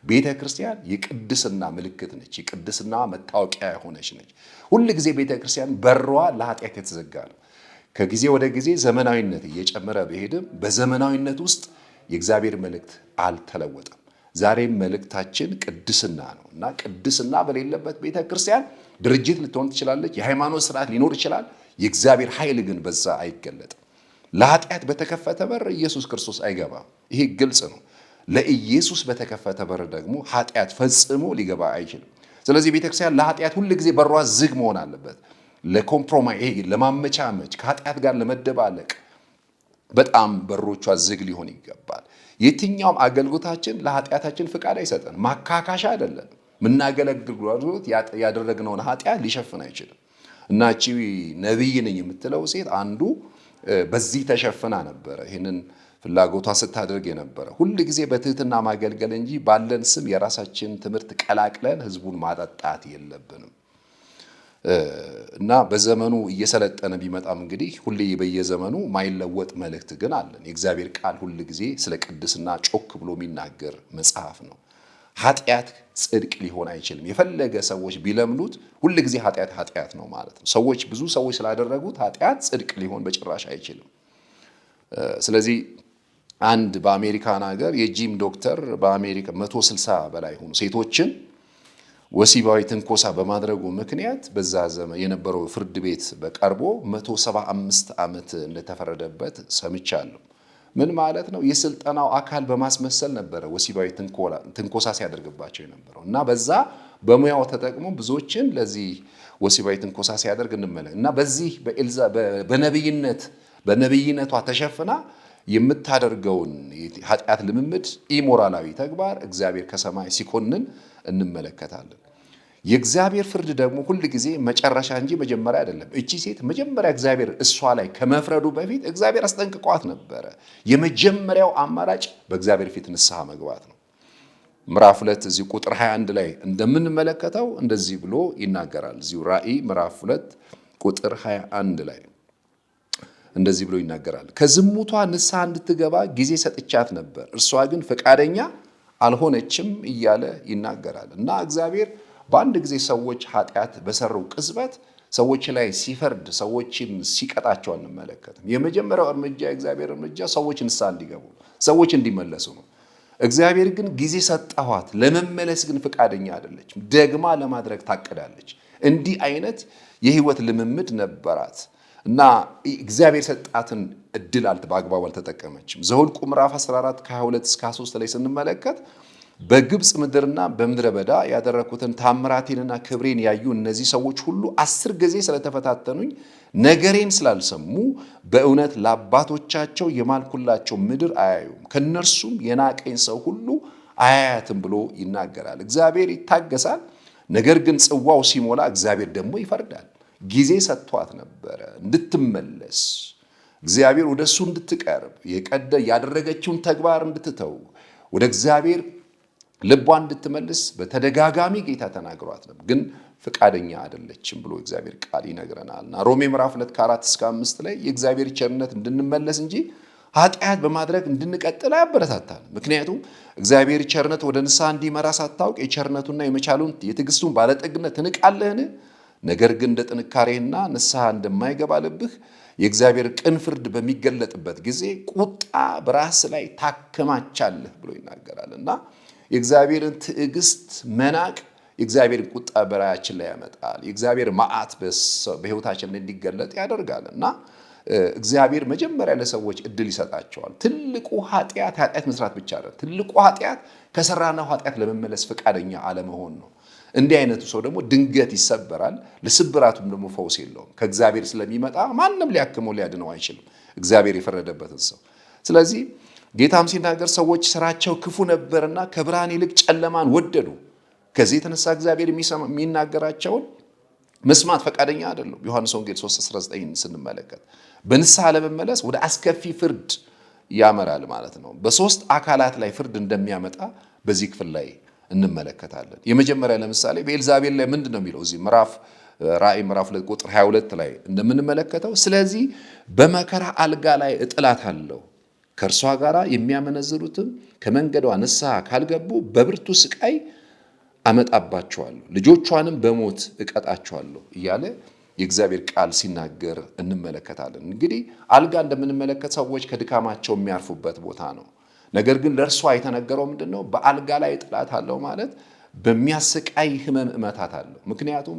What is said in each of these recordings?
ቤተክርስቲያን የቅድስና ምልክት ነች። የቅድስና መታወቂያ የሆነች ነች። ሁል ጊዜ ቤተክርስቲያን በሯ ለኃጢአት የተዘጋ ነው። ከጊዜ ወደ ጊዜ ዘመናዊነት እየጨመረ ቢሄድም በዘመናዊነት ውስጥ የእግዚአብሔር መልእክት አልተለወጠም። ዛሬም መልእክታችን ቅድስና ነው እና ቅድስና በሌለበት ቤተክርስቲያን ድርጅት ልትሆን ትችላለች። የሃይማኖት ስርዓት ሊኖር ይችላል። የእግዚአብሔር ኃይል ግን በዛ አይገለጥም። ለኃጢአት በተከፈተ በር ኢየሱስ ክርስቶስ አይገባም። ይሄ ግልጽ ነው። ለኢየሱስ በተከፈተ በር ደግሞ ኃጢአት ፈጽሞ ሊገባ አይችልም። ስለዚህ ቤተክርስቲያን ለኃጢአት ሁል ጊዜ በሯ ዝግ መሆን አለበት። ለኮምፕሮማይዝ ለማመቻመች ከኃጢአት ጋር ለመደባለቅ በጣም በሮቿ ዝግ ሊሆን ይገባል። የትኛውም አገልግሎታችን ለኃጢአታችን ፍቃድ አይሰጠን። ማካካሻ አይደለም። ምናገለግሉት ያደረግነውን ኃጢአት ሊሸፍን አይችልም። እና እቺ ነብይ ነኝ የምትለው ሴት አንዱ በዚህ ተሸፍና ነበረ ይሄንን ፍላጎቷ ስታደርግ የነበረ። ሁል ጊዜ በትህትና ማገልገል እንጂ ባለን ስም የራሳችን ትምህርት ቀላቅለን ህዝቡን ማጠጣት የለብንም። እና በዘመኑ እየሰለጠነ ቢመጣም እንግዲህ ሁሌ በየዘመኑ ማይለወጥ መልእክት ግን አለን። የእግዚአብሔር ቃል ሁል ጊዜ ስለ ቅድስና ጮክ ብሎ የሚናገር መጽሐፍ ነው። ኃጢአት ጽድቅ ሊሆን አይችልም። የፈለገ ሰዎች ቢለምኑት ሁል ጊዜ ኃጢአት ነው ማለት ነው። ብዙ ሰዎች ስላደረጉት ኃጢአት ጽድቅ ሊሆን በጭራሽ አይችልም። ስለዚህ አንድ በአሜሪካን ሀገር የጂም ዶክተር በአሜሪካ 160 በላይ ሆኑ ሴቶችን ወሲባዊ ትንኮሳ በማድረጉ ምክንያት በዛ ዘመን የነበረው ፍርድ ቤት በቀርቦ 175 ዓመት እንደተፈረደበት ሰምቻለሁ። ምን ማለት ነው? የስልጠናው አካል በማስመሰል ነበረ ወሲባዊ ትንኮሳ ሲያደርግባቸው የነበረው እና በዛ በሙያው ተጠቅሞ ብዙዎችን ለዚህ ወሲባዊ ትንኮሳ ሲያደርግ እንመለከት እና በዚህ በነብይነቷ ተሸፍና የምታደርገውን ኃጢአት ልምምድ ኢሞራላዊ ተግባር እግዚአብሔር ከሰማይ ሲኮንን እንመለከታለን። የእግዚአብሔር ፍርድ ደግሞ ሁል ጊዜ መጨረሻ እንጂ መጀመሪያ አይደለም። እቺ ሴት መጀመሪያ እግዚአብሔር እሷ ላይ ከመፍረዱ በፊት እግዚአብሔር አስጠንቅቋት ነበረ። የመጀመሪያው አማራጭ በእግዚአብሔር ፊት ንስሐ መግባት ነው። ምዕራፍ 2 እዚህ ቁጥር 21 ላይ እንደምንመለከተው እንደዚህ ብሎ ይናገራል። እዚሁ ራእይ ምዕራፍ 2 ቁጥር 21 ላይ እንደዚህ ብሎ ይናገራል። ከዝሙቷ ንስሐ እንድትገባ ጊዜ ሰጥቻት ነበር፣ እርሷ ግን ፈቃደኛ አልሆነችም እያለ ይናገራል። እና እግዚአብሔር በአንድ ጊዜ ሰዎች ኃጢአት በሰሩ ቅጽበት ሰዎች ላይ ሲፈርድ ሰዎችን ሲቀጣቸው አንመለከትም። የመጀመሪያው እርምጃ የእግዚአብሔር እርምጃ ሰዎች ንስሐ እንዲገቡ ሰዎች እንዲመለሱ ነው። እግዚአብሔር ግን ጊዜ ሰጠኋት፣ ለመመለስ ግን ፈቃደኛ አይደለችም። ደግማ ለማድረግ ታቅዳለች። እንዲህ አይነት የህይወት ልምምድ ነበራት እና እግዚአብሔር ሰጣትን እድል በአግባቡ አልተጠቀመችም። ዘኍልቍ ምዕራፍ 14 ከ22 እስከ 23 ላይ ስንመለከት በግብፅ ምድርና በምድረ በዳ ያደረኩትን ታምራቴንና ክብሬን ያዩ እነዚህ ሰዎች ሁሉ 10 ጊዜ ስለተፈታተኑኝ ነገሬን ስላልሰሙ በእውነት ለአባቶቻቸው የማልኩላቸው ምድር አያዩም፣ ከነርሱም የናቀኝ ሰው ሁሉ አያያትም ብሎ ይናገራል። እግዚአብሔር ይታገሳል፣ ነገር ግን ጽዋው ሲሞላ እግዚአብሔር ደግሞ ይፈርዳል። ጊዜ ሰጥቷት ነበረ እንድትመለስ፣ እግዚአብሔር ወደሱ እንድትቀርብ፣ ያደረገችውን ተግባር እንድትተው፣ ወደ እግዚአብሔር ልቧ እንድትመልስ በተደጋጋሚ ጌታ ተናግሯት ነበር። ግን ፈቃደኛ አይደለችም ብሎ እግዚአብሔር ቃል ይነግረናልና ሮሜ ምዕራፍ 2 ከ4 እስከ 5 ላይ የእግዚአብሔር ቸርነት እንድንመለስ እንጂ ኃጢአት በማድረግ እንድንቀጥል አያበረታታል። ምክንያቱም እግዚአብሔር ቸርነት ወደ ንስሐ እንዲመራ ሳታውቅ የቸርነቱና የመቻሉን የትዕግስቱን ባለጠግነት ትንቃለህን? ነገር ግን እንደ ጥንካሬና ንስሐ እንደማይገባ ልብህ የእግዚአብሔር ቅን ፍርድ በሚገለጥበት ጊዜ ቁጣ በራስ ላይ ታከማቻለህ ብሎ ይናገራል። እና የእግዚአብሔርን ትዕግስት መናቅ የእግዚአብሔርን ቁጣ በራያችን ላይ ያመጣል። የእግዚአብሔር መዓት በሕይወታችን እንዲገለጥ ያደርጋል። እና እግዚአብሔር መጀመሪያ ለሰዎች እድል ይሰጣቸዋል። ትልቁ ኃጢአት መስራት ብቻ አይደለም። ትልቁ ኃጢአት ከሰራነው ኃጢአት ለመመለስ ፈቃደኛ አለመሆን ነው። እንዲህ አይነቱ ሰው ደግሞ ድንገት ይሰበራል። ለስብራቱም ደግሞ ፈውስ የለውም። ከእግዚአብሔር ስለሚመጣ ማንም ሊያክመው ሊያድነው አይችልም፣ እግዚአብሔር የፈረደበትን ሰው። ስለዚህ ጌታም ሲናገር ሰዎች ስራቸው ክፉ ነበርና ከብርሃን ይልቅ ጨለማን ወደዱ። ከዚህ የተነሳ እግዚአብሔር የሚናገራቸውን መስማት ፈቃደኛ አይደሉም። ዮሐንስ ወንጌል 3:19 ስንመለከት በንስሐ ለመመለስ ወደ አስከፊ ፍርድ ያመራል ማለት ነው። በሶስት አካላት ላይ ፍርድ እንደሚያመጣ በዚህ ክፍል ላይ እንመለከታለን። የመጀመሪያ ለምሳሌ በኤልዛቤል ላይ ምንድን ነው የሚለው? እዚህ ራእይ ምዕራፍ 2 ቁጥር 22 ላይ እንደምንመለከተው ስለዚህ በመከራ አልጋ ላይ እጥላታለሁ፣ ከእርሷ ጋር የሚያመነዝሩትም ከመንገዷ ንስሐ ካልገቡ በብርቱ ስቃይ አመጣባቸዋለሁ፣ ልጆቿንም በሞት እቀጣቸዋለሁ እያለ የእግዚአብሔር ቃል ሲናገር እንመለከታለን። እንግዲህ አልጋ እንደምንመለከት ሰዎች ከድካማቸው የሚያርፉበት ቦታ ነው። ነገር ግን ለእርሷ የተነገረው ምንድን ነው? በአልጋ ላይ ጥላት አለው ማለት በሚያሰቃይ ህመም እመታት አለው። ምክንያቱም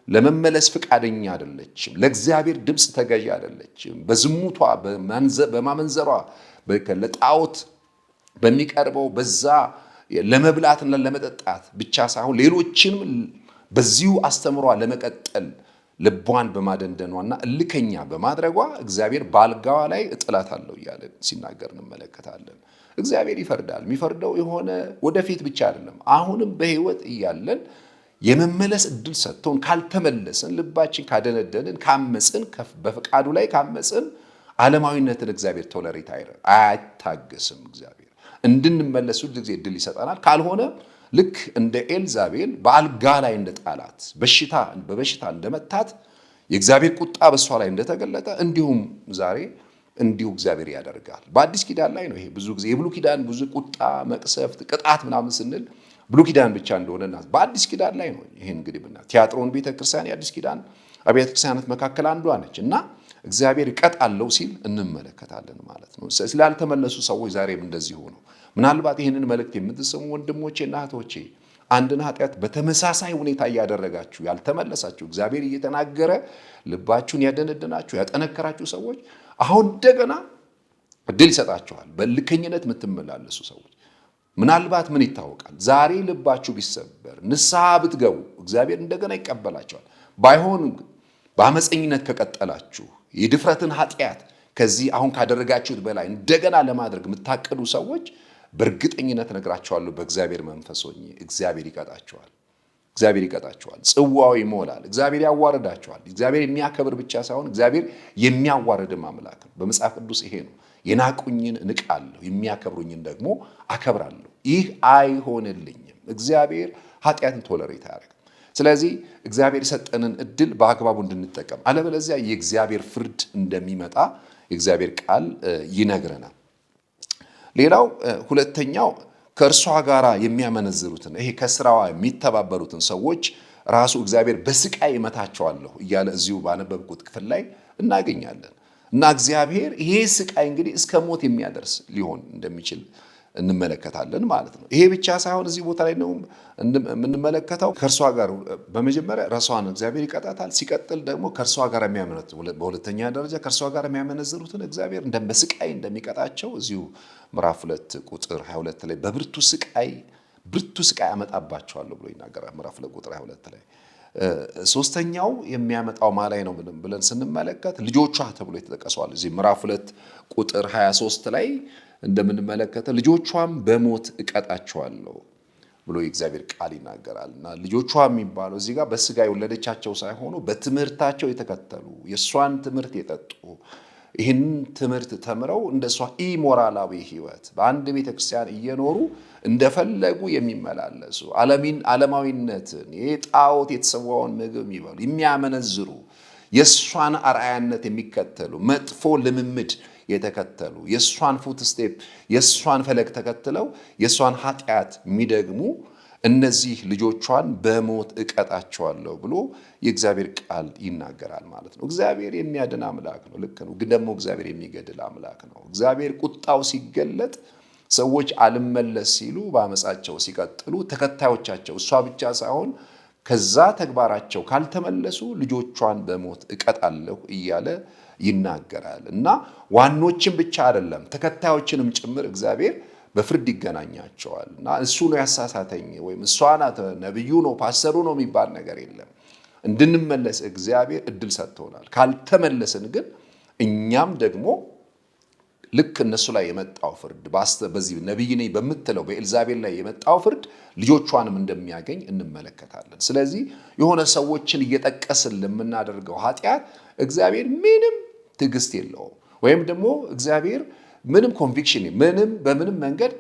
ለመመለስ ፍቃደኛ አይደለችም። ለእግዚአብሔር ድምፅ ተገዢ አይደለችም። በዝሙቷ በማመንዘሯ ለጣዖት በሚቀርበው በዛ ለመብላትና ለመጠጣት ብቻ ሳይሆን ሌሎችንም በዚሁ አስተምሯ ለመቀጠል ልቧን በማደንደኗና እልከኛ በማድረጓ እግዚአብሔር በአልጋዋ ላይ እጥላታለሁ እያለ ሲናገር እንመለከታለን። እግዚአብሔር ይፈርዳል። የሚፈርደው የሆነ ወደፊት ብቻ አይደለም። አሁንም በህይወት እያለን የመመለስ እድል ሰጥቶን ካልተመለስን፣ ልባችን ካደነደንን፣ ካመፅን፣ በፈቃዱ ላይ ካመፅን ዓለማዊነትን እግዚአብሔር ቶለሬት አያታገስም። እግዚአብሔር እንድንመለስ ሁሉ ጊዜ እድል ይሰጠናል። ካልሆነ ልክ እንደ ኤልዛቤል በአልጋ ላይ እንደጣላት በበሽታ እንደመታት የእግዚአብሔር ቁጣ በሷ ላይ እንደተገለጠ እንዲሁም ዛሬ እንዲሁ እግዚአብሔር ያደርጋል። በአዲስ ኪዳን ላይ ነው ይሄ። ብዙ ጊዜ የብሉይ ኪዳን ብዙ ቁጣ፣ መቅሰፍት፣ ቅጣት ምናምን ስንል ብሉይ ኪዳን ብቻ እንደሆነና በአዲስ ኪዳን ላይ ነው ይሄ። እንግዲህ ቲያጥሮን ቤተክርስቲያን የአዲስ ኪዳን አብያተ ክርስቲያናት መካከል አንዷ ነች እና እግዚአብሔር ይቀጣለው ሲል እንመለከታለን ማለት ነው። ስላልተመለሱ ሰዎች ዛሬም እንደዚህ ሆነው ምናልባት ይህንን መልእክት የምትሰሙ ወንድሞቼና እህቶቼ አንድን ኃጢአት በተመሳሳይ ሁኔታ እያደረጋችሁ ያልተመለሳችሁ፣ እግዚአብሔር እየተናገረ ልባችሁን ያደነደናችሁ ያጠነከራችሁ ሰዎች አሁን እንደገና እድል ይሰጣችኋል። በልከኝነት የምትመላለሱ ሰዎች ምናልባት ምን ይታወቃል፣ ዛሬ ልባችሁ ቢሰበር ንስሐ ብትገቡ እግዚአብሔር እንደገና ይቀበላችኋል። ባይሆን በአመፀኝነት ከቀጠላችሁ የድፍረትን ኃጢአት ከዚህ አሁን ካደረጋችሁት በላይ እንደገና ለማድረግ የምታቀዱ ሰዎች በእርግጠኝነት ነግራችኋለሁ፣ በእግዚአብሔር መንፈስ ሆኜ እግዚአብሔር ይቀጣችኋል። እግዚአብሔር ይቀጣችኋል። ጽዋው ይሞላል። እግዚአብሔር ያዋርዳችኋል። እግዚአብሔር የሚያከብር ብቻ ሳይሆን እግዚአብሔር የሚያዋርድም አምላክ ነው። በመጽሐፍ ቅዱስ ይሄ ነው። የናቁኝን እንቃለሁ፣ የሚያከብሩኝን ደግሞ አከብራለሁ። ይህ አይሆንልኝም። እግዚአብሔር ኃጢአትን ቶለሬት አያደርግም። ስለዚህ እግዚአብሔር የሰጠንን እድል በአግባቡ እንድንጠቀም፣ አለበለዚያ የእግዚአብሔር ፍርድ እንደሚመጣ የእግዚአብሔር ቃል ይነግረናል። ሌላው ሁለተኛው ከእርሷ ጋር የሚያመነዝሩትን ይሄ ከስራዋ የሚተባበሩትን ሰዎች ራሱ እግዚአብሔር በስቃይ እመታቸዋለሁ እያለ እዚሁ ባነበብኩት ክፍል ላይ እናገኛለን። እና እግዚአብሔር ይሄ ስቃይ እንግዲህ እስከ ሞት የሚያደርስ ሊሆን እንደሚችል እንመለከታለን ማለት ነው። ይሄ ብቻ ሳይሆን እዚህ ቦታ ላይ ነው የምንመለከተው ከእርሷ ጋር በመጀመሪያ ራሷን እግዚአብሔር ይቀጣታል። ሲቀጥል ደግሞ ከእርሷ ጋር በሁለተኛ ደረጃ ከእርሷ ጋር የሚያመነዝሩትን እግዚአብሔር በስቃይ እንደሚቀጣቸው እዚሁ ምዕራፍ 2 ቁጥር 22 ላይ በብርቱ ስቃይ አመጣባቸዋለሁ ብሎ ይናገራል። ምዕራፍ 2 ቁጥር 22 ላይ ሶስተኛው የሚያመጣው ማላይ ነው ብለን ስንመለከት ልጆቿ ተብሎ የተጠቀሰዋል። እዚህ ምዕራፍ 2 ቁጥር 23 ላይ እንደምንመለከተ ልጆቿም በሞት እቀጣቸዋለሁ ብሎ የእግዚአብሔር ቃል ይናገራል። እና ልጆቿ የሚባለው እዚህ ጋር በስጋ የወለደቻቸው ሳይሆኑ በትምህርታቸው የተከተሉ የእሷን ትምህርት የጠጡ ይህን ትምህርት ተምረው እንደሷ ኢሞራላዊ ህይወት በአንድ ቤተክርስቲያን እየኖሩ እንደፈለጉ የሚመላለሱ ዓለማዊነትን የጣዖት የተሰዋውን ምግብ የሚበሉ የሚያመነዝሩ የእሷን አርአያነት የሚከተሉ መጥፎ ልምምድ የተከተሉ የእሷን ፉት ስቴፕ የእሷን ፈለግ ተከትለው የእሷን ኃጢአት የሚደግሙ እነዚህ ልጆቿን በሞት እቀጣቸዋለሁ ብሎ የእግዚአብሔር ቃል ይናገራል ማለት ነው። እግዚአብሔር የሚያድን አምላክ ነው። ልክ ነው። ግን ደግሞ እግዚአብሔር የሚገድል አምላክ ነው። እግዚአብሔር ቁጣው ሲገለጥ ሰዎች አልመለስ ሲሉ በአመፃቸው ሲቀጥሉ ተከታዮቻቸው እሷ ብቻ ሳይሆን ከዛ ተግባራቸው ካልተመለሱ ልጆቿን በሞት እቀጣለሁ እያለ ይናገራል። እና ዋኖችን ብቻ አይደለም ተከታዮችንም ጭምር እግዚአብሔር በፍርድ ይገናኛቸዋል። እና እሱ ነው ያሳሳተኝ ወይም እሷ ናት ነብዩ ነው ፓስተሩ ነው የሚባል ነገር የለም። እንድንመለስ እግዚአብሔር እድል ሰጥቶናል። ካልተመለስን ግን እኛም ደግሞ ልክ እነሱ ላይ የመጣው ፍርድ በዚህ ነብይ ነኝ በምትለው በኤልዛቤል ላይ የመጣው ፍርድ ልጆቿንም እንደሚያገኝ እንመለከታለን። ስለዚህ የሆነ ሰዎችን እየጠቀስን ለምናደርገው ኃጢአት እግዚአብሔር ምንም ትዕግስት የለውም። ወይም ደግሞ እግዚአብሔር ምንም ኮንቪክሽን በምንም መንገድ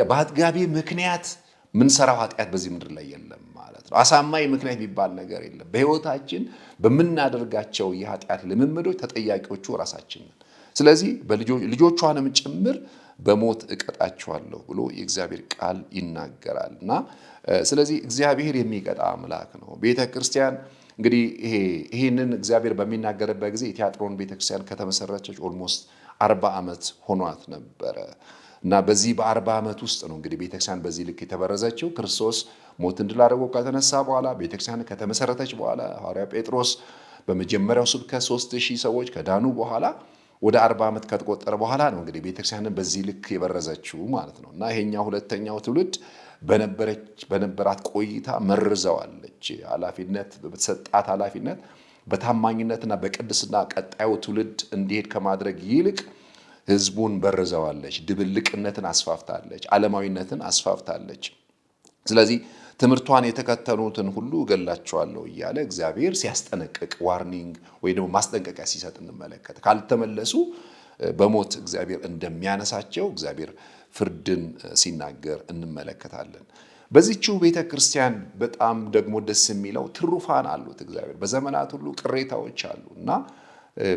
በአጥጋቢ ምክንያት ምንሰራው ኃጢአት በዚህ ምድር ላይ የለም ማለት ነው። አሳማኝ ምክንያት የሚባል ነገር የለም። በህይወታችን በምናደርጋቸው የኃጢአት ልምምዶች ተጠያቂዎቹ ራሳችን ነን። ስለዚህ ልጆቿንም ጭምር በሞት እቀጣቸዋለሁ ብሎ የእግዚአብሔር ቃል ይናገራልና ስለዚህ እግዚአብሔር የሚቀጣ አምላክ ነው። ቤተክርስቲያን እንግዲህ ይሄንን እግዚአብሔር በሚናገርበት ጊዜ የቲያጥሮን ቤተክርስቲያን ከተመሰረተች ኦልሞስት 40 ዓመት ሆኗት ነበረ እና በዚህ በ40 ዓመት ውስጥ ነው እንግዲህ ቤተክርስቲያን በዚህ ልክ የተበረዘችው። ክርስቶስ ሞትን ድል አድርጎ ከተነሳ በኋላ ቤተክርስቲያን ከተመሰረተች በኋላ ሐዋርያ ጴጥሮስ በመጀመሪያው ስብከት 3000 ሰዎች ከዳኑ በኋላ ወደ 40 ዓመት ከተቆጠረ በኋላ ነው እንግዲህ ቤተክርስቲያንን በዚህ ልክ የበረዘችው ማለት ነው። እና ይሄኛው ሁለተኛው ትውልድ በነበራት ቆይታ መርዘዋለች። ኃላፊነት በተሰጣት ኃላፊነት በታማኝነትና በቅድስና ቀጣዩ ትውልድ እንዲሄድ ከማድረግ ይልቅ ህዝቡን በርዘዋለች። ድብልቅነትን አስፋፍታለች። ዓለማዊነትን አስፋፍታለች። ስለዚህ ትምህርቷን የተከተሉትን ሁሉ እገላቸዋለሁ እያለ እግዚአብሔር ሲያስጠነቅቅ ዋርኒንግ ወይ ደግሞ ማስጠንቀቂያ ሲሰጥ እንመለከት። ካልተመለሱ በሞት እግዚአብሔር እንደሚያነሳቸው እግዚአብሔር ፍርድን ሲናገር እንመለከታለን። በዚህችው ቤተክርስቲያን በጣም ደግሞ ደስ የሚለው ትሩፋን አሉት እግዚአብሔር። በዘመናት ሁሉ ቅሬታዎች አሉ እና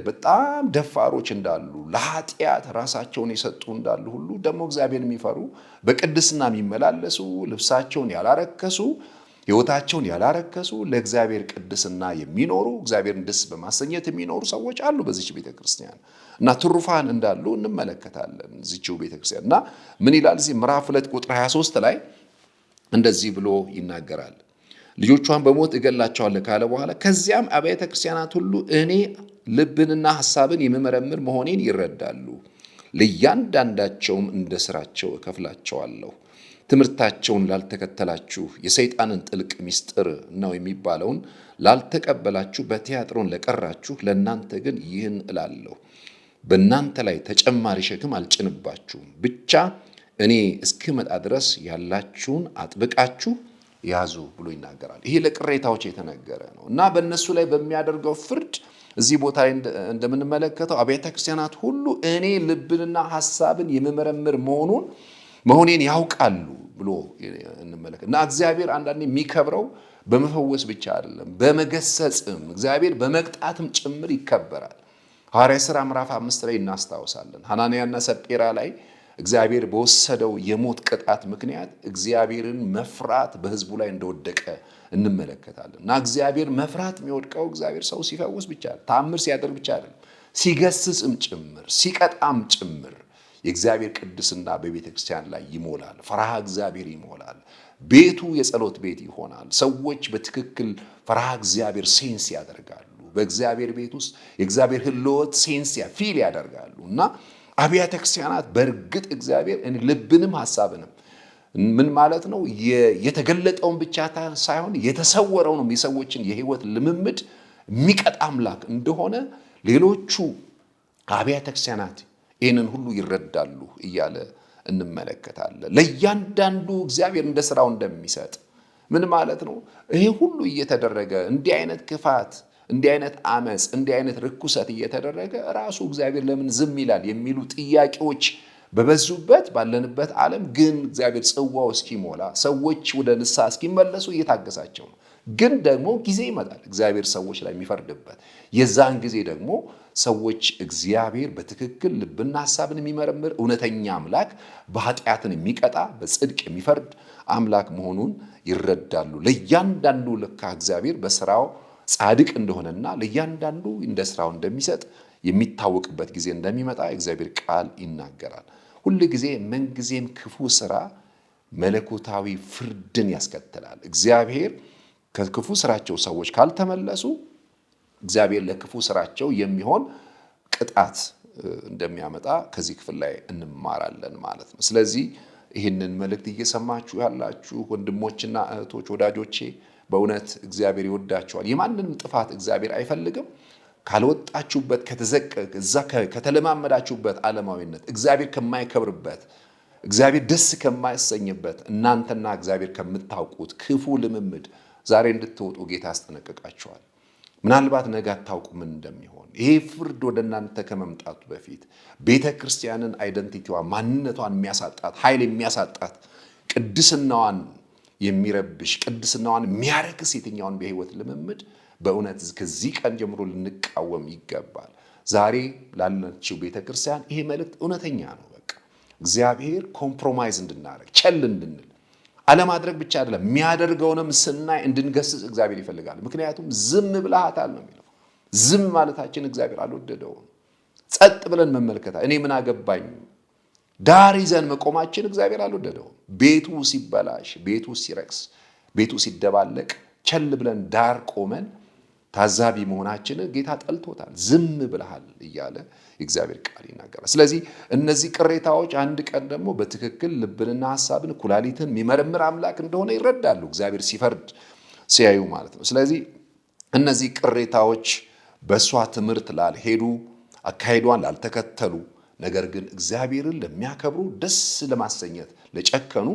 በጣም ደፋሮች እንዳሉ ለኃጢአት ራሳቸውን የሰጡ እንዳሉ ሁሉ ደግሞ እግዚአብሔር የሚፈሩ በቅድስና የሚመላለሱ ልብሳቸውን ያላረከሱ ሕይወታቸውን ያላረከሱ ለእግዚአብሔር ቅድስና የሚኖሩ እግዚአብሔርን ደስ በማሰኘት የሚኖሩ ሰዎች አሉ በዚች ቤተክርስቲያን እና ትሩፋን እንዳሉ እንመለከታለን። እዚችው ቤተክርስቲያን እና ምን ይላል እዚህ ምዕራፍ 2 ቁጥር 23 ላይ እንደዚህ ብሎ ይናገራል። ልጆቿን በሞት እገላቸዋለሁ ካለ በኋላ ከዚያም አብያተ ክርስቲያናት ሁሉ እኔ ልብንና ሐሳብን የምመረምር መሆኔን ይረዳሉ፣ ለእያንዳንዳቸውም እንደ ሥራቸው እከፍላቸዋለሁ። ትምህርታቸውን ላልተከተላችሁ የሰይጣንን ጥልቅ ምስጢር ነው የሚባለውን ላልተቀበላችሁ በቲያጥሮን ለቀራችሁ ለእናንተ ግን ይህን እላለሁ፣ በእናንተ ላይ ተጨማሪ ሸክም አልጭንባችሁም። ብቻ እኔ እስክመጣ ድረስ ያላችሁን አጥብቃችሁ ያዙ ብሎ ይናገራል። ይሄ ለቅሬታዎች የተነገረ ነው እና በእነሱ ላይ በሚያደርገው ፍርድ እዚህ ቦታ ላይ እንደምንመለከተው አብያተ ክርስቲያናት ሁሉ እኔ ልብንና ሐሳብን የምመረምር መሆኔን ያውቃሉ ብሎ እንመለከት እና እግዚአብሔር አንዳንዴ የሚከብረው በመፈወስ ብቻ አይደለም፣ በመገሰጽም እግዚአብሔር በመቅጣትም ጭምር ይከበራል። ሐዋርያት ሥራ ምዕራፍ 5 ላይ እናስታውሳለን። ሐናንያና ሰጲራ ላይ እግዚአብሔር በወሰደው የሞት ቅጣት ምክንያት እግዚአብሔርን መፍራት በሕዝቡ ላይ እንደወደቀ እንመለከታለን እና እግዚአብሔር መፍራት የሚወድቀው እግዚአብሔር ሰው ሲፈውስ ብቻ ተአምር ሲያደርግ ብቻ አይደለም፣ ሲገስጽም ጭምር ሲቀጣም ጭምር የእግዚአብሔር ቅድስና በቤተ ክርስቲያን ላይ ይሞላል። ፈርሃ እግዚአብሔር ይሞላል። ቤቱ የጸሎት ቤት ይሆናል። ሰዎች በትክክል ፈርሃ እግዚአብሔር ሴንስ ያደርጋሉ። በእግዚአብሔር ቤት ውስጥ የእግዚአብሔር ህልወት ሴንስ ፊል ያደርጋሉ እና አብያተ ክርስቲያናት በእርግጥ እግዚአብሔር ልብንም ሐሳብንም ምን ማለት ነው የተገለጠውን ብቻ ሳይሆን የተሰወረውንም የሰዎችን የህይወት ልምምድ የሚቀጣ አምላክ እንደሆነ ሌሎቹ አብያተ ክርስቲያናት ይህንን ሁሉ ይረዳሉ እያለ እንመለከታለን። ለእያንዳንዱ እግዚአብሔር እንደ ስራው እንደሚሰጥ ምን ማለት ነው? ይሄ ሁሉ እየተደረገ እንዲህ አይነት ክፋት፣ እንዲህ አይነት አመፅ፣ እንዲህ አይነት ርኩሰት እየተደረገ ራሱ እግዚአብሔር ለምን ዝም ይላል የሚሉ ጥያቄዎች በበዙበት ባለንበት ዓለም ግን እግዚአብሔር ጽዋው እስኪሞላ ሰዎች ወደ ንስሐ እስኪመለሱ እየታገሳቸው ነው። ግን ደግሞ ጊዜ ይመጣል እግዚአብሔር ሰዎች ላይ የሚፈርድበት። የዛን ጊዜ ደግሞ ሰዎች እግዚአብሔር በትክክል ልብና ሐሳብን የሚመረምር እውነተኛ አምላክ፣ በኃጢአትን የሚቀጣ በጽድቅ የሚፈርድ አምላክ መሆኑን ይረዳሉ። ለእያንዳንዱ ልካ እግዚአብሔር በስራው ጻድቅ እንደሆነና ለእያንዳንዱ እንደ ስራው እንደሚሰጥ የሚታወቅበት ጊዜ እንደሚመጣ እግዚአብሔር ቃል ይናገራል። ሁል ጊዜ ምንጊዜም ክፉ ስራ መለኮታዊ ፍርድን ያስከትላል። እግዚአብሔር ከክፉ ስራቸው ሰዎች ካልተመለሱ እግዚአብሔር ለክፉ ስራቸው የሚሆን ቅጣት እንደሚያመጣ ከዚህ ክፍል ላይ እንማራለን ማለት ነው። ስለዚህ ይህንን መልእክት እየሰማችሁ ያላችሁ ወንድሞችና እህቶች፣ ወዳጆቼ በእውነት እግዚአብሔር ይወዳችኋል። የማንንም ጥፋት እግዚአብሔር አይፈልግም። ካልወጣችሁበት እዛ ከተለማመዳችሁበት ዓለማዊነት እግዚአብሔር ከማይከብርበት እግዚአብሔር ደስ ከማያሰኝበት እናንተና እግዚአብሔር ከምታውቁት ክፉ ልምምድ ዛሬ እንድትወጡ ጌታ ያስጠነቅቃችኋል። ምናልባት ነገ አታውቁ ምን እንደሚሆን። ይሄ ፍርድ ወደ እናንተ ከመምጣቱ በፊት ቤተ ክርስቲያንን አይደንቲቲዋ ማንነቷን የሚያሳጣት ኃይል የሚያሳጣት ቅድስናዋን የሚረብሽ ቅድስናዋን የሚያረክስ የትኛውን በህይወት ልምምድ በእውነት ከዚህ ቀን ጀምሮ ልንቃወም ይገባል። ዛሬ ላለችው ቤተክርስቲያን ይሄ መልእክት እውነተኛ ነው። በቃ እግዚአብሔር ኮምፕሮማይዝ እንድናደርግ ቸል እንድንል አለማድረግ ብቻ አይደለም የሚያደርገውንም ስናይ እንድንገስጽ እግዚአብሔር ይፈልጋል። ምክንያቱም ዝም ብለሃታል ነው የሚለው። ዝም ማለታችን እግዚአብሔር አልወደደውም። ጸጥ ብለን መመልከታ እኔ ምን አገባኝ ዳር ይዘን መቆማችን እግዚአብሔር አልወደደውም። ቤቱ ሲበላሽ፣ ቤቱ ሲረክስ፣ ቤቱ ሲደባለቅ ቸል ብለን ዳር ቆመን ታዛቢ መሆናችንን ጌታ ጠልቶታል። ዝም ብለሃል እያለ የእግዚአብሔር ቃል ይናገራል። ስለዚህ እነዚህ ቅሬታዎች አንድ ቀን ደግሞ በትክክል ልብንና ሐሳብን ኩላሊትን የሚመረምር አምላክ እንደሆነ ይረዳሉ፣ እግዚአብሔር ሲፈርድ ሲያዩ ማለት ነው። ስለዚህ እነዚህ ቅሬታዎች በእሷ ትምህርት ላልሄዱ፣ አካሄዷን ላልተከተሉ፣ ነገር ግን እግዚአብሔርን ለሚያከብሩ፣ ደስ ለማሰኘት ለጨከኑ፣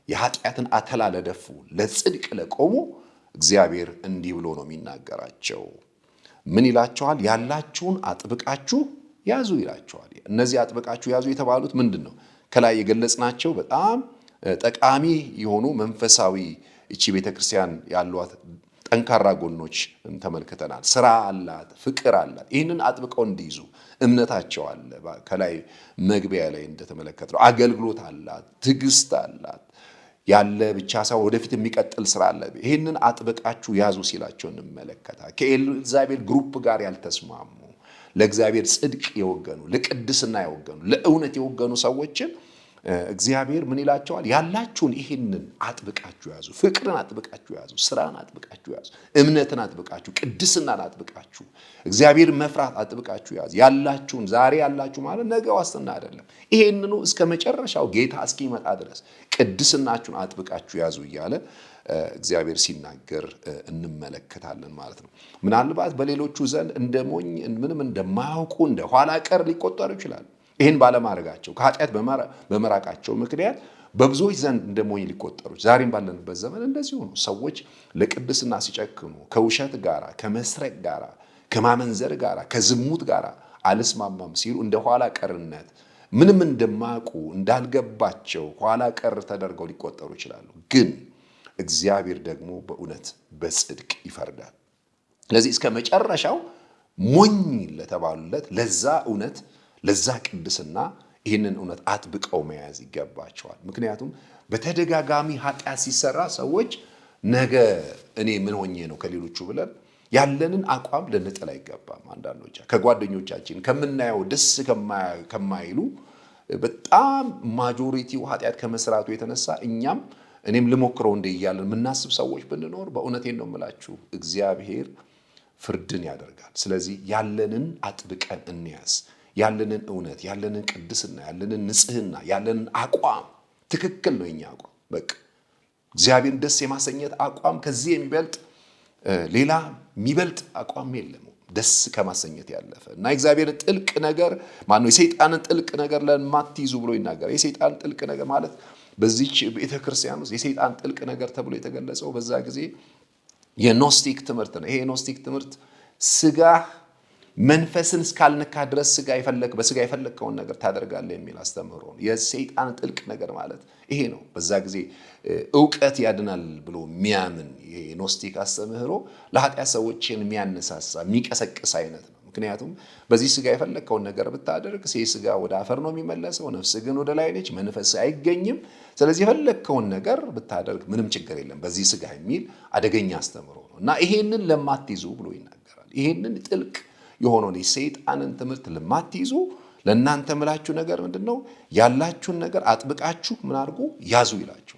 የኃጢአትን አተላ ለደፉ፣ ለጽድቅ ለቆሙ እግዚአብሔር እንዲህ ብሎ ነው የሚናገራቸው። ምን ይላቸዋል? ያላችሁን አጥብቃችሁ ያዙ ይላቸዋል። እነዚህ አጥብቃችሁ ያዙ የተባሉት ምንድን ነው? ከላይ የገለጽናቸው በጣም ጠቃሚ የሆኑ መንፈሳዊ እቺ ቤተክርስቲያን ያሏት ጠንካራ ጎኖች ተመልክተናል። ስራ አላት፣ ፍቅር አላት። ይህንን አጥብቀው እንዲይዙ እምነታቸው አለ። ከላይ መግቢያ ላይ እንደተመለከተው አገልግሎት አላት፣ ትዕግስት አላት። ያለ ብቻ ሳይሆን ወደፊት የሚቀጥል ስራ አለ። ይህንን አጥብቃችሁ ያዙ ሲላቸው እንመለከታለን። ከኤልዛቤል ግሩፕ ጋር ያልተስማሙ፣ ለእግዚአብሔር ጽድቅ የወገኑ፣ ለቅድስና የወገኑ፣ ለእውነት የወገኑ ሰዎችን እግዚአብሔር ምን ይላቸዋል? ያላችሁን ይህንን አጥብቃችሁ ያዙ። ፍቅርን አጥብቃችሁ ያዙ፣ ስራን አጥብቃችሁ ያዙ፣ እምነትን አጥብቃችሁ፣ ቅድስናን አጥብቃችሁ፣ እግዚአብሔር መፍራት አጥብቃችሁ ያዙ። ያላችሁን ዛሬ ያላችሁ ማለት ነገ ዋስትና አይደለም። ይሄንኑ እስከ መጨረሻው ጌታ እስኪመጣ ድረስ ቅድስናችሁን አጥብቃችሁ ያዙ እያለ እግዚአብሔር ሲናገር እንመለከታለን ማለት ነው። ምናልባት በሌሎቹ ዘንድ እንደ ሞኝ ምንም እንደማያውቁ እንደ ኋላ ቀር ሊቆጠሩ ይችላሉ። ይህን ባለማድረጋቸው ከኃጢአት በመራቃቸው ምክንያት በብዙዎች ዘንድ እንደ ሞኝ ሊቆጠሩ፣ ዛሬም ባለንበት ዘመን እንደዚሁ ነው። ሰዎች ለቅድስና ሲጨክኑ ከውሸት ጋራ፣ ከመስረቅ ጋራ፣ ከማመንዘር ጋራ፣ ከዝሙት ጋራ አልስማማም ሲሉ እንደ ኋላ ቀርነት ምንም እንደማያውቁ እንዳልገባቸው ኋላ ቀር ተደርገው ሊቆጠሩ ይችላሉ። ግን እግዚአብሔር ደግሞ በእውነት በጽድቅ ይፈርዳል። ስለዚህ እስከ መጨረሻው ሞኝ ለተባሉለት ለዛ እውነት ለዛ ቅድስና ይህንን እውነት አጥብቀው መያዝ ይገባቸዋል። ምክንያቱም በተደጋጋሚ ኃጢአት ሲሰራ ሰዎች ነገ እኔ ምን ሆኜ ነው ከሌሎቹ ብለን ያለንን አቋም ልንጥል አይገባም። አንዳንዶች ከጓደኞቻችን ከምናየው ደስ ከማይሉ በጣም ማጆሪቲው ኃጢአት ከመስራቱ የተነሳ እኔም ልሞክረው እንደ እያለን የምናስብ ሰዎች ብንኖር በእውነቴን ነው የምላችሁ እግዚአብሔር ፍርድን ያደርጋል። ስለዚህ ያለንን አጥብቀን እንያዝ። ያለንን እውነት፣ ያለንን ቅድስና፣ ያለንን ንጽህና፣ ያለንን አቋም ትክክል ነው የኛ አቋም። በቃ እግዚአብሔርን ደስ የማሰኘት አቋም ከዚህ የሚበልጥ ሌላ የሚበልጥ አቋም የለም፣ ደስ ከማሰኘት ያለፈ እና የእግዚአብሔርን ጥልቅ ነገር ማነው የሰይጣንን ጥልቅ ነገር ለማትይዙ ብሎ ይናገራል። የሰይጣን ጥልቅ ነገር ማለት በዚች ቤተክርስቲያን ውስጥ የሰይጣን ጥልቅ ነገር ተብሎ የተገለጸው በዛ ጊዜ የኖስቲክ ትምህርት ነው። ይሄ የኖስቲክ ትምህርት ስጋ መንፈስን እስካልነካ ድረስ በስጋ የፈለግከውን ነገር ታደርጋለህ የሚል አስተምህሮ ነው። የሰይጣን ጥልቅ ነገር ማለት ይሄ ነው። በዛ ጊዜ እውቀት ያድናል ብሎ የሚያምን ይሄ ኖስቲክ አስተምህሮ ለኃጢአት ሰዎችን የሚያነሳሳ የሚቀሰቅስ አይነት ነው። ምክንያቱም በዚህ ስጋ የፈለግከውን ነገር ብታደርግ ስጋ ወደ አፈር ነው የሚመለሰው፣ ነፍስ ግን ወደ ላይ ነች፣ መንፈስ አይገኝም። ስለዚህ የፈለግከውን ነገር ብታደርግ ምንም ችግር የለም በዚህ ስጋ የሚል አደገኛ አስተምህሮ ነው እና ይሄንን ለማትይዙ ብሎ ይናገራል። ይሄንን ጥልቅ የሆነውን የሰይጣንን ትምህርት ለማትይዙ ለእናንተ ምላችሁ ነገር ምንድነው? ያላችሁን ነገር አጥብቃችሁ ምን አድርጉ? ያዙ ይላችሁ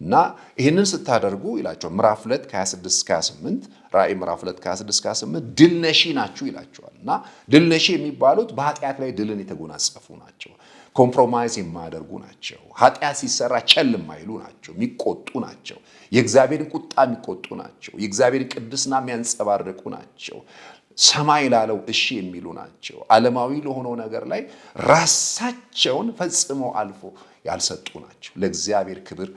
እና ይህንን ስታደርጉ ይላቸው ምዕራፍ 2 ከ26-28 ራእይ ምዕራፍ 2 ከ26-28 ድል ነሺ ናችሁ ይላቸዋል። እና ድል ነሺ የሚባሉት በኃጢአት ላይ ድልን የተጎናጸፉ ናቸው። ኮምፕሮማይዝ የማያደርጉ ናቸው። ኃጢአት ሲሰራ ቸል የማይሉ ናቸው። የሚቆጡ ናቸው። የእግዚአብሔርን ቁጣ የሚቆጡ ናቸው። የእግዚአብሔርን ቅድስና የሚያንጸባርቁ ናቸው። ሰማይ ላለው እሺ የሚሉ ናቸው። ዓለማዊ ለሆነው ነገር ላይ ራሳቸውን ፈጽመው አልፎ ያልሰጡ ናቸው። ለእግዚአብሔር ክብር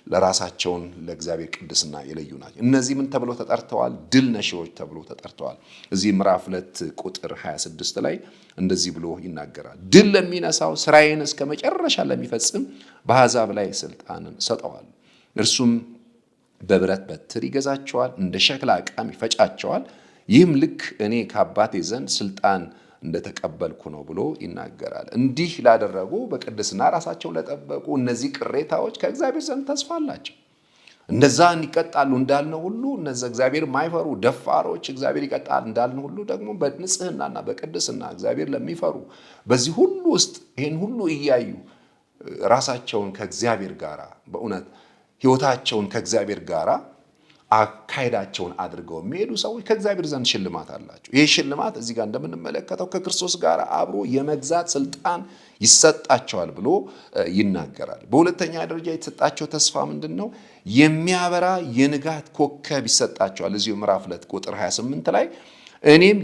ለራሳቸውን ለእግዚአብሔር ቅድስና የለዩ ናቸው። እነዚህ ምን ተብለው ተጠርተዋል? ድል ነሺዎች ተብለው ተጠርተዋል። እዚህ ምዕራፍ 2 ቁጥር 26 ላይ እንደዚህ ብሎ ይናገራል። ድል ለሚነሳው ስራዬን እስከ መጨረሻ ለሚፈጽም በአሕዛብ ላይ ስልጣንን ሰጠዋል። እርሱም በብረት በትር ይገዛቸዋል፣ እንደ ሸክላ ዕቃም ይፈጫቸዋል። ይህም ልክ እኔ ከአባቴ ዘንድ ስልጣን እንደተቀበልኩ ነው ብሎ ይናገራል። እንዲህ ላደረጉ በቅድስና ራሳቸውን ለጠበቁ እነዚህ ቅሬታዎች ከእግዚአብሔር ዘንድ ተስፋ አላቸው። እንደዛ ይቀጣሉ እንዳልነው ሁሉ እነዛ እግዚአብሔር የማይፈሩ ደፋሮች እግዚአብሔር ይቀጣል እንዳልነው ሁሉ ደግሞ በንጽህናና በቅድስና እግዚአብሔር ለሚፈሩ በዚህ ሁሉ ውስጥ ይሄን ሁሉ እያዩ ራሳቸውን ከእግዚአብሔር ጋር በእውነት ሕይወታቸውን ከእግዚአብሔር ጋር አካሄዳቸውን አድርገው የሚሄዱ ሰዎች ከእግዚአብሔር ዘንድ ሽልማት አላቸው። ይህ ሽልማት እዚህ ጋር እንደምንመለከተው ከክርስቶስ ጋር አብሮ የመግዛት ስልጣን ይሰጣቸዋል ብሎ ይናገራል። በሁለተኛ ደረጃ የተሰጣቸው ተስፋ ምንድን ነው? የሚያበራ የንጋት ኮከብ ይሰጣቸዋል። እዚሁ ምዕራፍ 2 ቁጥር 28 ላይ እኔም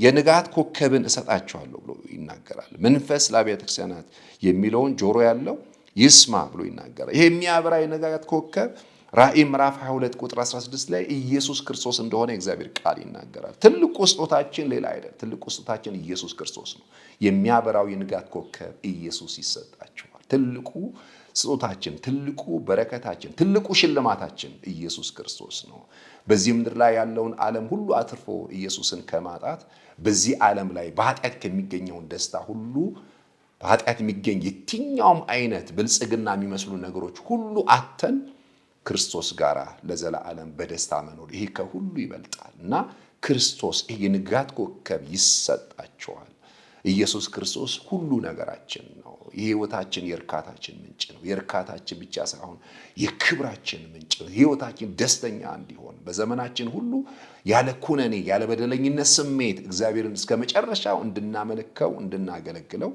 የንጋት ኮከብን እሰጣቸዋለሁ ብሎ ይናገራል። መንፈስ ለአብያተ ክርስቲያናት የሚለውን ጆሮ ያለው ይስማ ብሎ ይናገራል። ይሄ የሚያበራ የንጋት ኮከብ ራእይ ምዕራፍ 22 ቁጥር 16 ላይ ኢየሱስ ክርስቶስ እንደሆነ የእግዚአብሔር ቃል ይናገራል። ትልቁ ስጦታችን ሌላ አይደለም። ትልቁ ስጦታችን ኢየሱስ ክርስቶስ ነው። የሚያበራው የንጋት ኮከብ ኢየሱስ ይሰጣቸዋል። ትልቁ ስጦታችን፣ ትልቁ በረከታችን፣ ትልቁ ሽልማታችን ኢየሱስ ክርስቶስ ነው። በዚህ ምድር ላይ ያለውን ዓለም ሁሉ አትርፎ ኢየሱስን ከማጣት በዚህ ዓለም ላይ በኃጢአት ከሚገኘውን ደስታ ሁሉ በኃጢአት የሚገኝ የትኛውም አይነት ብልጽግና የሚመስሉ ነገሮች ሁሉ አተን ክርስቶስ ጋር ለዘላለም በደስታ መኖር ይሄ ከሁሉ ይበልጣል እና ክርስቶስ ይሄ የንጋት ኮከብ ይሰጣቸዋል። ኢየሱስ ክርስቶስ ሁሉ ነገራችን ነው። የህይወታችን የእርካታችን ምንጭ ነው። የእርካታችን ብቻ ሳይሆን የክብራችን ምንጭ ነው። ህይወታችን ደስተኛ እንዲሆን በዘመናችን ሁሉ ያለ ኩነኔ ያለ በደለኝነት ስሜት እግዚአብሔርን እስከ መጨረሻው እንድናመልከው እንድናገለግለው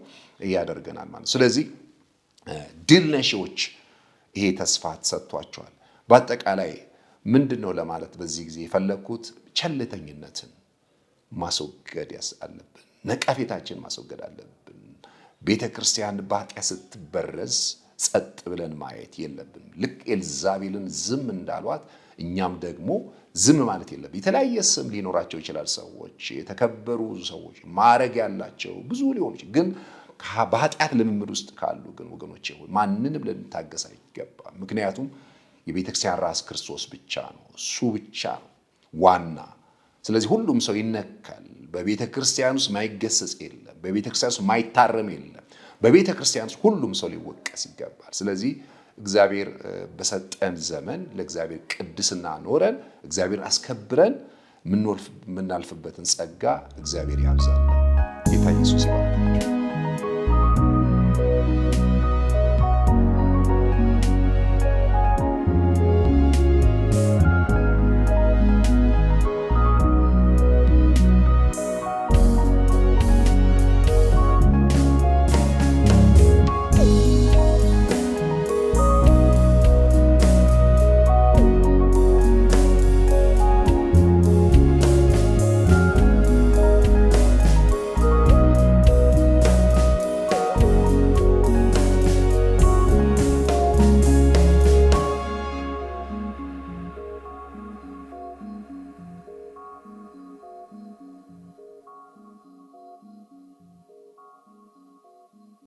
ያደርገናል ማለት። ስለዚህ ድል ነሺዎች ይሄ ተስፋ ተሰጥቷቸዋል። በአጠቃላይ ምንድነው ለማለት በዚህ ጊዜ የፈለኩት ቸልተኝነትን ማስወገድ አለብን። ነቀፌታችን ማስወገድ አለብን። ቤተክርስቲያን በኃጢአት ስትበረዝ ጸጥ ብለን ማየት የለብንም። ልክ ኤልዛቤልን ዝም እንዳሏት እኛም ደግሞ ዝም ማለት የለብን። የተለያየ ስም ሊኖራቸው ይችላል። ሰዎች የተከበሩ ሰዎች ማዕረግ ያላቸው ብዙ ሊሆኑ ይችላል። ግን በኃጢአት ልምምድ ውስጥ ካሉ ግን ወገኖቼ ሆይ ማንንም ልንታገስ አይገባም። ምክንያቱም የቤተክርስቲያን ራስ ክርስቶስ ብቻ ነው። እሱ ብቻ ነው ዋና። ስለዚህ ሁሉም ሰው ይነካል። በቤተክርስቲያን ውስጥ ማይገሰጽ የለም። በቤተክርስቲያን ውስጥ ማይታረም የለም። በቤተክርስቲያን ውስጥ ሁሉም ሰው ሊወቀስ ይገባል። ስለዚህ እግዚአብሔር በሰጠን ዘመን ለእግዚአብሔር ቅድስና ኖረን እግዚአብሔር አስከብረን የምናልፍበትን ጸጋ እግዚአብሔር ያብዛልን። ጌታ ኢየሱስ ይባርክ።